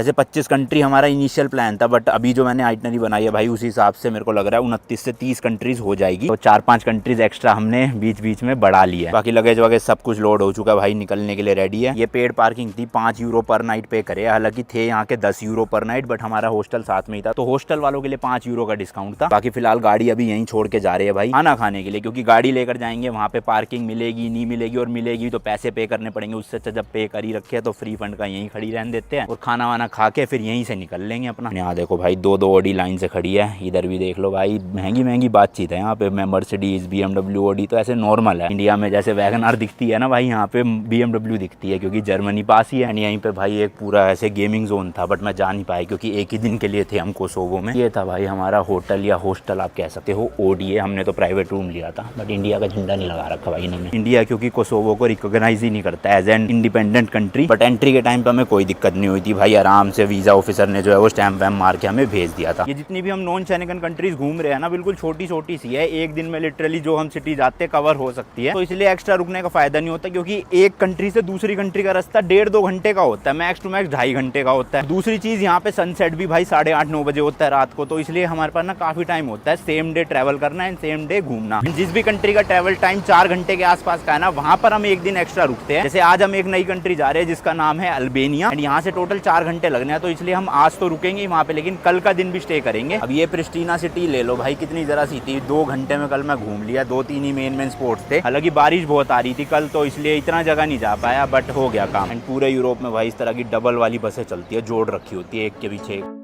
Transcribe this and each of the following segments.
वैसे 25 कंट्री हमारा initial plan था, बट अभी जो मैंने आइटनरी बनाई है भाई उस हिसाब से मेरे को लग रहा है 29 से 30 कंट्रीज हो जाएगी। तो 4-5 कंट्रीज एक्स्ट्रा हमने बीच बीच में बढ़ा ली है। बाकी लगेज वगैरह सब कुछ लोड हो चुका है भाई, निकलने के लिए रेडी है। ये पेड पार्किंग थी, 5 यूरो पर नाइट पे करे, हालांकि थे यहाँ के 10 यूरो पर नाइट, बट हमारा हॉस्टल साथ में ही था तो हॉस्टल वालों के लिए 5 यूरो का डिस्काउंट था। बाकी फिलहाल गाड़ी अभी यहीं छोड़ के जा रहे हैं भाई खाना खाने के लिए, क्योंकि गाड़ी लेकर जाएंगे वहाँ पे पार्किंग मिलेगी नहीं मिलेगी, और मिलेगी तो पैसे पे करने पड़ेंगे। उससे अच्छा जब पे कर ही रखे तो फ्री फंड का यहीं खड़ी रहने देते हैं और खाना वाना खा के फिर यहीं से निकल लेंगे अपना। यहाँ देखो भाई 2-2 ऑडी लाइन से खड़ी है, इधर भी देख लो भाई, महंगी महंगी बातचीत है यहाँ पे। मर्सिडीज, BMW, ऑडी तो ऐसे नॉर्मल है। इंडिया में जैसे वैगनआर दिखती है ना भाई, यहाँ पे BMW दिखती है, क्योंकि जर्मनी पास ही है। यहीं पे भाई एक पूरा ऐसे गेमिंग जोन था, बट मैं जा नहीं पाया क्योंकि एक ही दिन के लिए थे हम कोसोवो में। ये था भाई हमारा होटल या हॉस्टल आप कह सकते हो, ODA। हमने तो प्राइवेट रूम लिया था, बट इंडिया का झंडा नहीं लगा रखा भाई इन्होंने। इंडिया क्योंकि कोसोवो को रिकॉग्नाइज ही नहीं करता as an independent country. But entry के टाइम पे हमें कोई दिक्कत नहीं हुई थी भाई, आराम से वीजा ऑफिसर ने जो है वो स्टैंप वैम्प मार के हमें भेज दिया था। ये जितनी भी हम नॉन शेंगन कंट्रीज घूम रहे हैं ना, बिल्कुल छोटी छोटी सी है। एक दिन में लिटरली जो हम सिटी जाते कवर हो सकती है, तो इसलिए एक्स्ट्रा रुकने का फायदा नहीं होता, क्योंकि एक कंट्री से दूसरी कंट्री का रास्ता 1.5-2 घंटे का होता है, मैक्स टू मैक्स 2.5 घंटे का होता है। दूसरी चीज यहाँ पे सनसेट भी भाई 8:30-9 बजे होता है रात को, तो इसलिए हमारे पास ना काफी टाइम होता है सेम डे ट्रैवल करना एंड सेम डे घूमना। जिस भी कंट्री का ट्रैवल टाइम 4 घंटे के आसपास का है ना, वहाँ पर हम एक दिन एक्स्ट्रा रुकते हैं। जैसे आज हम एक नई कंट्री जा रहे हैं जिसका नाम है अल्बेनिया, एंड यहाँ से टोटल 4 घंटे लगने हैं, तो इसलिए हम आज तो रुकेंगे वहाँ पे, लेकिन कल का दिन भी स्टे करेंगे। अब ये प्रिस्टीना सिटी ले लो भाई, कितनी जरा सी थी, 2 घंटे में कल मैं घूम लिया। 2-3 ही मेन स्पॉट्स थे, हालांकि बारिश बहुत आ रही थी कल, तो इसलिए इतना जगह नहीं जा पाया, बट हो गया काम। एंड पूरे यूरोप में भाई इस तरह की डबल वाली बसें चलती है, जोड़ रखी होती है एक के पीछे एक।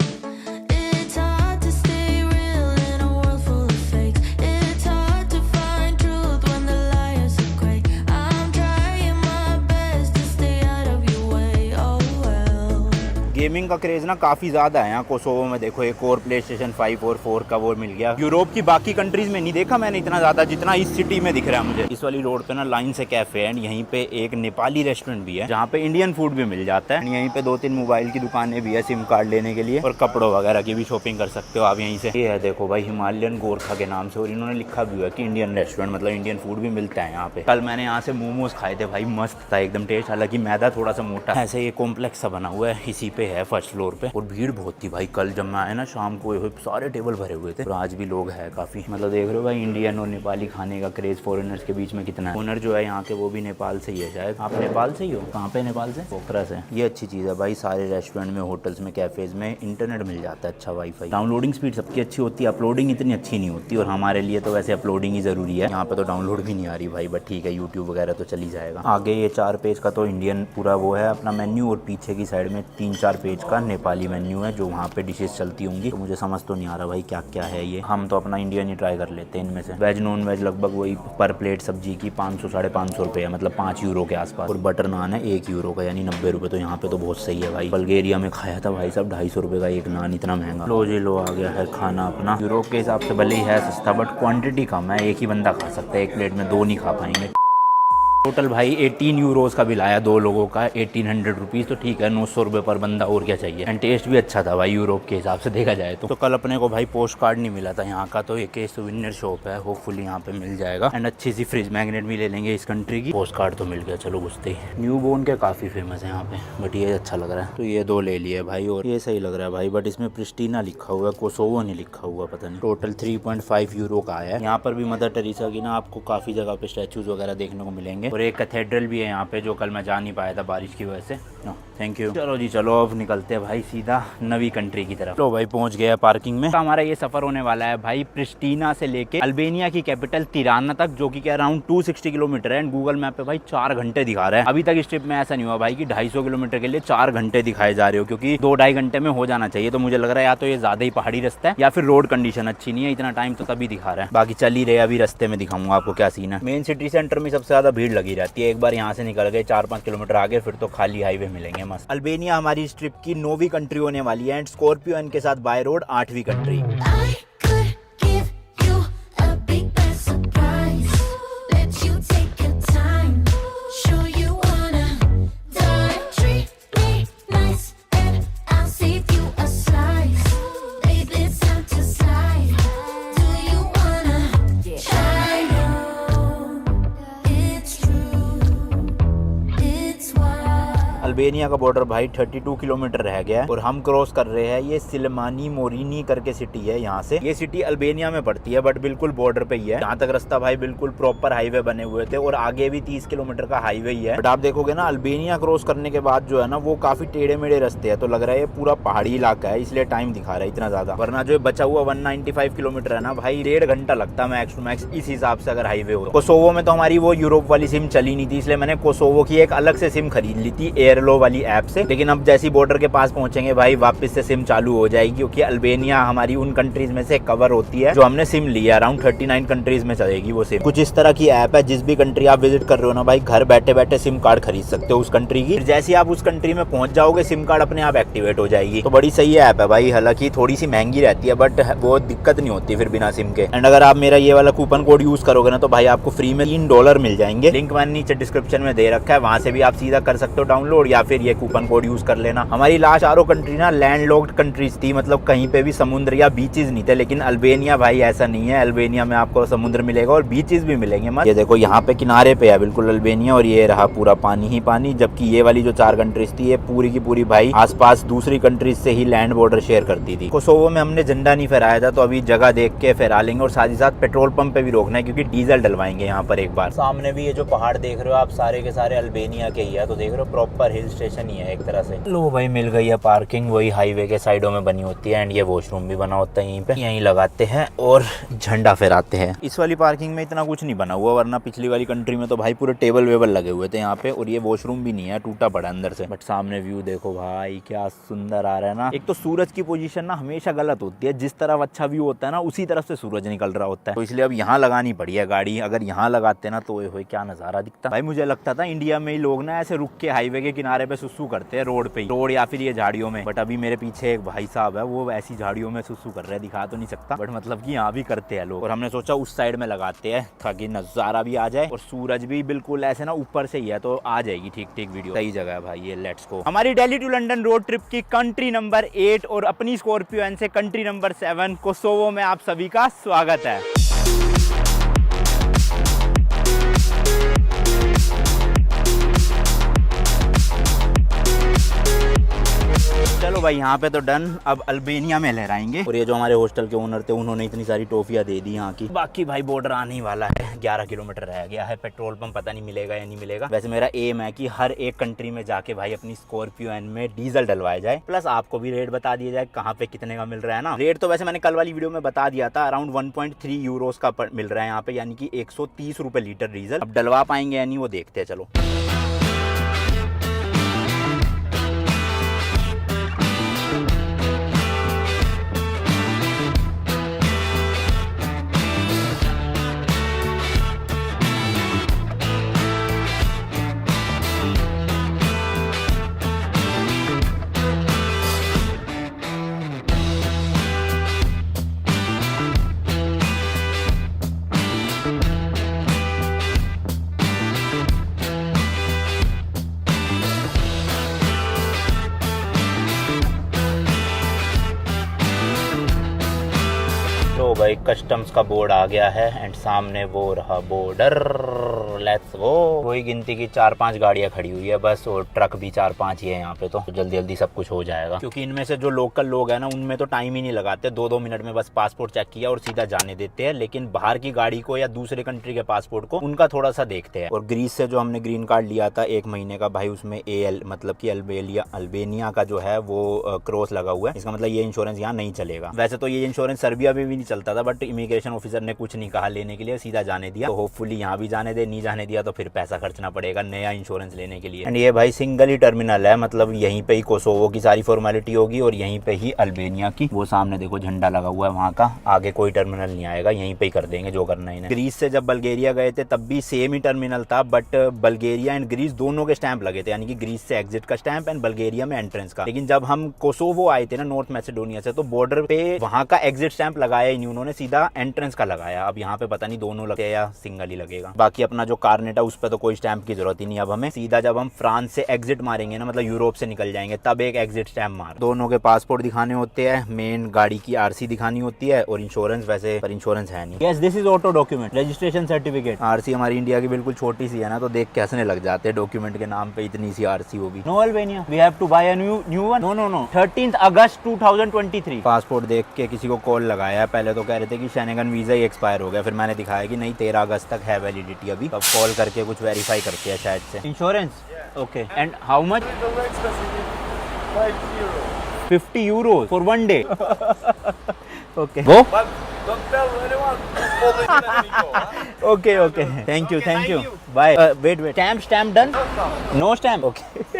गेमिंग का क्रेज ना काफी ज्यादा है यहाँ कोसोवो में। देखो एक और PlayStation 5 और 4 का वो मिल गया। यूरोप की बाकी कंट्रीज में नहीं देखा मैंने इतना ज्यादा जितना इस सिटी में दिख रहा है मुझे। इस वाली रोड पे ना लाइन से कैफे है, यहीं पे एक नेपाली रेस्टोरेंट भी है जहाँ पे इंडियन फूड भी मिल जाता है। यहीं पे 2-3 मोबाइल की दुकानें भी है, सिम कार्ड लेने के लिए, और कपड़ों वगैरह की भी शॉपिंग कर सकते हो आप यहीं से। ये है देखो भाई हिमालयन गोरखा के नाम से, और इन्होंने लिखा भी हुआ कि इंडियन रेस्टोरेंट, मतलब इंडियन फूड भी मिलता है यहाँ पे। कल मैंने यहाँ से मोमोज खाए थे भाई, मस्त था एकदम टेस्ट, हालांकि मैदा थोड़ा सा मोटा। ऐसे ये कॉम्प्लेक्स सा बना हुआ है, इसी पे है फर्स्ट फ्लोर पे, और भीड़ बहुत थी भाई। कल जब मैं आया ना शाम को सारे टेबल भरे हुए थे, और आज भी लोग हैं काफी। मतलब देख रहे हो भाई इंडियन और नेपाली खाने का क्रेज फॉरेनर्स के बीच में कितना है। ओनर जो है यहाँ के वो भी नेपाल से ही है शायद। आप नेपाल से ही हो? कहाँ पे नेपाल से? पोखरा से। ये अच्छी चीज़ है भाई, सारे रेस्टोरेंट में, होटल्स में, कैफेज में इंटरनेट मिल जाता है, अच्छा वाईफाई। डाउनलोडिंग स्पीड सबकी अच्छी होती है, अपलोडिंग इतनी अच्छी नहीं होती, और हमारे लिए तो वैसे अपलोडिंग ही जरूरी है। यहाँ पे तो डाउनलोड भी नहीं आ रही भाई, बट ठीक है यूट्यूब वगैरह तो चली जाएगा। आगे ये 4 पेज का तो इंडियन पूरा वो है अपना मेन्यू, और पीछे की साइड में 3-4 पेज का नेपाली मेन्यू है, जो वहाँ पे डिशेस चलती होंगी। तो मुझे समझ तो नहीं आ रहा भाई क्या क्या है ये। हम तो अपना इंडियन ही ट्राई कर लेते हैं इनमें से। वेज नॉन वेज लगभग वही पर प्लेट सब्जी की 500-550 रुपये है, मतलब 5 यूरो के आसपास। और बटर नान है 1 यूरो का, यानी 90 रुपये। तो यहाँ पे तो बहुत सही है भाई। बल्गेरिया में खाया था भाई साहब 250 रुपये का एक नान, इतना महंगा। लो जी लो, आ गया है खाना अपना। यूरोप के हिसाब से भले ही है सस्ता, बट क्वांटिटी कम है, एक ही बंदा खा सकता है, एक प्लेट में 2 नहीं खा पाएंगे। टोटल भाई 18 यूरोज का बिल आया 2 लोगों का, 1800 रुपीज़। तो ठीक है, 900 रुपये पर बंदा, और क्या चाहिए। एंड टेस्ट भी अच्छा था भाई यूरोप के हिसाब से देखा जाए तो। कल अपने को भाई पोस्ट कार्ड नहीं मिला था यहाँ का, तो एक सोवेनियर शॉप है, होपफुली यहाँ पे मिल जाएगा। एंड अच्छी सी फ्रिज मैग्नेट भी ले लेंगे इस कंट्री की। पोस्ट कार्ड तो मिल गया, चलो घुसते ही। न्यू बोर्न के काफ़ी फेमस है यहाँ पे, बट ये अच्छा लग रहा है, तो ये 2 ले लिए भाई। और ये सही लग रहा है भाई, बट इसमें प्रिस्टीना लिखा हुआ है, कोसोवो नहीं लिखा हुआ, पता नहीं। टोटल 3.5 यूरो का आया है। यहाँ पर भी मदर टेरेसा की ना आपको काफ़ी जगह पे स्टैचूज वगैरह देखने को मिलेंगे, और एक कैथेड्रल है यहाँ पे, जो कल मैं जा नहीं पाया था बारिश की वजह से। Thank you. चलो जी चलो, अब निकलते हैं भाई सीधा नवी कंट्री की तरफ। लो भाई पहुंच गया पार्किंग में। तो हमारा ये सफर होने वाला है भाई प्रिस्टीना से लेके अल्बेनिया की कैपिटल तिराना तक, जो कि अराउंड 260 किलोमीटर है। एंड गूगल मैप पे भाई 4 घंटे दिखा रहा है। अभी तक इस ट्रिप में ऐसा नहीं हुआ भाई कि 250 किलोमीटर के लिए 4 घंटे दिखाए जा रहे हो, क्योंकि 2-2.5 घंटे में हो जाना चाहिए। तो मुझे लग रहा है या तो ये ज्यादा ही पहाड़ी रास्ता है, या फिर रोड कंडीशन अच्छी नहीं है, इतना टाइम तो तभी दिखा रहा है। बाकी चल ही रहे, अभी रास्ते में दिखाऊंगा आपको क्या सीन है। मेन सिटी सेंटर में सबसे ज्यादा भीड़ लगी रहती है। एक बार यहाँ से निकल गए 4-5 किलोमीटर आगे, फिर तो खाली हाईवे मिलेंगे मस्त। अल्बेनिया हमारी इस ट्रिप की 9वीं कंट्री होने वाली है, एंड स्कॉर्पियो इनके साथ बाय रोड 8वीं कंट्री। अल्बेनिया का बॉर्डर भाई 32 किलोमीटर रह गया है और हम क्रॉस कर रहे हैं ये सिलमानी मोरिनी करके सिटी है। यहाँ से ये सिटी अल्बेनिया में पड़ती है बट बिल्कुल बॉर्डर पे ही है। यहाँ तक रास्ता भाई बिल्कुल प्रॉपर हाईवे बने हुए थे और आगे भी 30 किलोमीटर का हाईवे ही है। बट आप देखोगे ना अल्बेनिया क्रॉस करने के बाद जो है ना वो काफी टेढ़े मेढ़े रास्ते है, तो लग रहा है पूरा पहाड़ी इलाका है, इसलिए टाइम दिखा रहा है इतना ज्यादा। वरना जो बचा हुआ 195 किलोमीटर है ना भाई 1.5 घंटा लगता मैक्स टू मैक्स इस हिसाब से अगर हाईवे हो। कोसोवो में तो हमारी वो यूरोप वाली सिम चली नहीं थी, इसलिए मैंने कोसोवो की एक अलग से सिम खरीद ली थी एयरलो वाली ऐप से। लेकिन अब जैसी बॉर्डर के पास पहुंचेंगे भाई वापस से सिम चालू हो जाएगी, क्योंकि अल्बेनिया हमारी उन कंट्रीज में से कवर होती है जो हमने सिम ली है। अराउंड 39 कंट्रीज में चलेगी वो सिम। कुछ इस तरह की ऐप है, जिस भी कंट्री आप विजिट कर रहे हो ना भाई घर बैठे बैठे सिम कार्ड खरीद सकते हो उस कंट्री की। जैसे आप उस कंट्री में पहुंच जाओगे सिम कार्ड अपने आप एक्टिवेट हो जाएगी। तो बड़ी सही ऐप है भाई, हालांकि थोड़ी सी महंगी रहती है बट वो दिक्कत नहीं होती फिर बिना सिम के। एंड अगर आप मेरा ये वाला कूपन कोड यूज करोगे ना तो भाई आपको फ्री में $3 मिल जाएंगे। लिंक मैंने नीचे डिस्क्रिप्शन में दे रखा है, वहां से भी आप सीधा कर सकते हो डाउनलोड, या फिर ये कूपन कोड यूज कर लेना। हमारी लास्ट चारों कंट्री ना लैंडलॉक्ड कंट्रीज थी, मतलब कहीं पे भी समुद्र या बीचेस नहीं थे। लेकिन अल्बेनिया भाई ऐसा नहीं है, अल्बेनिया में आपको समुद्र मिलेगा और बीचेस भी मिलेंगे। मत ये देखो यहाँ पे किनारे पे है बिल्कुल अल्बेनिया और ये रहा पूरा पानी ही पानी। जबकि ये वाली जो 4 कंट्रीज थी ये पूरी की पूरी भाई आसपास दूसरी कंट्रीज से ही लैंड बॉर्डर शेयर करती थी। कोसोवो में हमने झंडा नहीं फहराया था, तो अभी जगह देख के फहरा लेंगे और साथ ही साथ पेट्रोल पंप पे भी रोकना है क्योंकि डीजल डलवाएंगे यहाँ पर एक बार। सामने भी ये जो पहाड़ देख रहे हो आप सारे के सारे अल्बेनिया के ही है, तो देख रहे हो प्रॉपर हिल स्टेशन ही है एक तरह से। लो भाई मिल गई है पार्किंग, वही हाईवे के साइडों में बनी होती है। एंड ये वॉशरूम भी बना होता है यहीं पे, यहीं लगाते हैं और झंडा फहराते हैं। इस वाली पार्किंग में इतना कुछ नहीं बना हुआ, वरना पिछली वाली कंट्री में तो भाई पूरे टेबल वेबल लगे हुए थे यहाँ पे। और ये वॉशरूम भी नहीं है, टूटा पड़ा अंदर से। बट सामने व्यू देखो भाई क्या सुंदर आ रहा है ना। एक तो सूरज की पोजीशन ना हमेशा गलत होती है, जिस तरफ अच्छा व्यू होता है ना उसी तरफ से सूरज निकल रहा होता है, तो इसलिए अब यहाँ लगानी पड़ी है गाड़ी। अगर यहाँ लगाते ना तो ओए क्या नजारा दिखता भाई। मुझे लगता था इंडिया में ही लोग ना ऐसे रुक के हाईवे के किनारे पे सुसु करते हैं रोड पे, रोड या फिर ये झाड़ियों में। बट अभी मेरे पीछे एक भाई साहब है वो ऐसी झाड़ियों में सुसु कर रहे हैं, दिखा तो नहीं सकता बट मतलब कि यहाँ भी करते हैं लोग। और हमने सोचा उस साइड में लगाते हैं ताकि नजारा भी आ जाए और सूरज भी बिल्कुल ऐसे ना ऊपर से ही है, तो आ जाएगी ठीक ठीक वीडियो। सही जगह है भाई ये, लेट्स गो। हमारी Delhi to London road trip की कंट्री नंबर 8 और अपनी स्कॉर्पियो एन से कंट्री नंबर 7 कोसोवो में आप सभी का स्वागत है। चलो भाई यहाँ पे तो डन, अब अल्बेनिया में लहराएंगे। और ये जो हमारे हॉस्टल के ओनर थे उन्होंने इतनी सारी टॉफियाँ दे दी यहाँ की। बाकी भाई बॉर्डर आने ही वाला है, 11 किलोमीटर रह गया है। पेट्रोल पंप पता नहीं मिलेगा या नहीं मिलेगा। वैसे मेरा एम है कि हर एक कंट्री में जाके भाई अपनी स्कॉर्पियो एन में डीजल डलवाया जाए, प्लस आपको भी रेट बता दिया जाए कहाँ पे कितने का मिल रहा है ना। रेट तो वैसे मैंने कल वाली वीडियो में बता दिया था, अराउंड 1.3 यूरोस का मिल रहा है यहाँ पे, यानी कि 130 रुपए लीटर डीजल। अब डलवा पाएंगे या नहीं वो देखते हैं, चलो। तो भाई कस्टम्स का बोर्ड आ गया है एंड सामने वो रहा बॉर्डर। Let's go. वही गिनती की 4-5 गाड़ियां खड़ी हुई है बस, और ट्रक भी 4-5 ही है यहाँ पे, तो जल्दी जल्दी सब कुछ हो जाएगा। क्योंकि इनमें से जो लोकल लोग हैं ना उनमें तो टाइम ही नहीं लगाते, 2-2 मिनट में बस पासपोर्ट चेक किया और सीधा जाने देते हैं। लेकिन बाहर की गाड़ी को या दूसरे कंट्री के पासपोर्ट को उनका थोड़ा सा देखते हैं। और ग्रीस से जो हमने ग्रीन कार्ड लिया था 1 महीने का भाई, उसमें AL मतलब की अल्बेनिया का जो है वो क्रॉस लगा हुआ है। इसका मतलब ये इंश्योरेंस यहाँ नहीं चलेगा। वैसे तो ये इंश्योरेंस सर्बिया में भी नहीं चलता था, बट इमिग्रेशन ऑफिसर ने कुछ नहीं कहा लेने के लिए, सीधा जाने दिया। तो होपफुली यहाँ भी जाने दे, नहीं जाने दिया तो फिर पैसा खर्चना पड़ेगा नया इंश्योरेंस लेने के लिए। एंड ये भाई सिंगल ही टर्मिनल है, मतलब यहीं पे ही कोसोवो की सारी फॉर्मेलिटी होगी और यहीं पे ही अल्बेनिया की। वो सामने देखो झंडा लगा हुआ है वहाँ का, आगे कोई टर्मिनल नहीं आएगा, यहीं पे ही कर देंगे जो करना है इन्हें। ग्रीस से जब बल्गेरिया गए थे तब भी सेम ही टर्मिनल था, बट बल्गेरिया एंड ग्रीस दोनों के स्टैंप लगे थे, यानी कि ग्रीस से एग्जिट का स्टैंप एंड बल्गेरिया में एंट्रेंस का। लेकिन जब हम कोसोवो आए थे ना नॉर्थ मैसेडोनिया से, तो बॉर्डर पे वहाँ का एग्जिट स्टैंप लगाया ही नहीं उन्होंने, इन्होंने सीधा एंट्रेंस का लगाया। अब यहाँ पे पता नहीं दोनों लगे या सिंगल ही लगेगा। बाकी अपना जो कार्नेट है उस पर तो कोई स्टैंप की जरूरत ही नहीं। अब हमें सीधा जब हम फ्रांस से एग्जिट मारेंगे ना, मतलब यूरोप से निकल जाएंगे, तब एक एग्जिट स्टैंप मार। दोनों के पासपोर्ट दिखाने होते हैं, मेन गाड़ी की आरसी दिखानी होती है और इंश्योरेंस, वैसे पर इंश्योरेंस है नहीं। Yes, this is auto document, registration certificate. RC हमारी इंडिया की बिल्कुल छोटी सी है ना, तो देख के हंसने लग जाते हैं डॉक्यूमेंट के नाम पे इतनी सी आरसी होगी। No Albania, we have to buy a new one. No 13 अगस्त 2023। पासपोर्ट देख के किसी को कॉल लगाया, पहले तो कह रहे थे कि शेंगन वीजा ही एक्सपायर हो गया, फिर मैंने दिखाया कि नहीं 13 अगस्त तक है वैलिडिटी अभी। अब कॉल करके कुछ वेरीफाई करते हैं शायद से। Insurance okay, and how much? 50 euros for one day. Okay. Go. Don't tell anyone. Only let me go. Huh? Okay. Thank you. Bye. Wait. Stamp done? No stamp. Okay.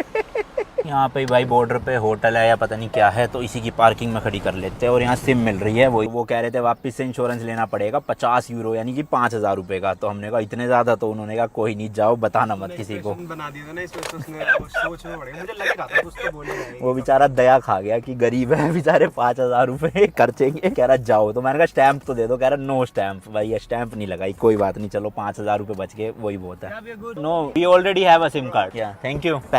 यहाँ पे भाई border पे hotel है या पता नहीं क्या है, तो इसी की पार्किंग में खड़ी कर लेते हैं। और यहाँ सिम मिल रही है, वो कह रहे थे वापस से इंश्योरेंस लेना पड़ेगा 50 यूरो, यानी कि 5,000 रुपए का। तो हमने कहा इतने ज्यादा, तो उन्होंने कहा कोई नहीं, जाओ बताना मत किसी को। बना दिया था ना इसमें, तो उसने सोचना पड़ेगा। मुझे लग रहा था कुछ तो बोलेगा। वो बेचारा दया खा गया कि गरीब है बेचारे, 5,000 रुपए खर्चेंगे। कह रहा जाओ, तो मैंने कहा स्टैंप तो दे दो। कह रहा नो स्टैंप। भाई ये स्टैंप नहीं लगाई, कोई बात नहीं, चलो 5,000 रुपए बच गए, वही बहुत है। No, we already have a SIM card. Thank you.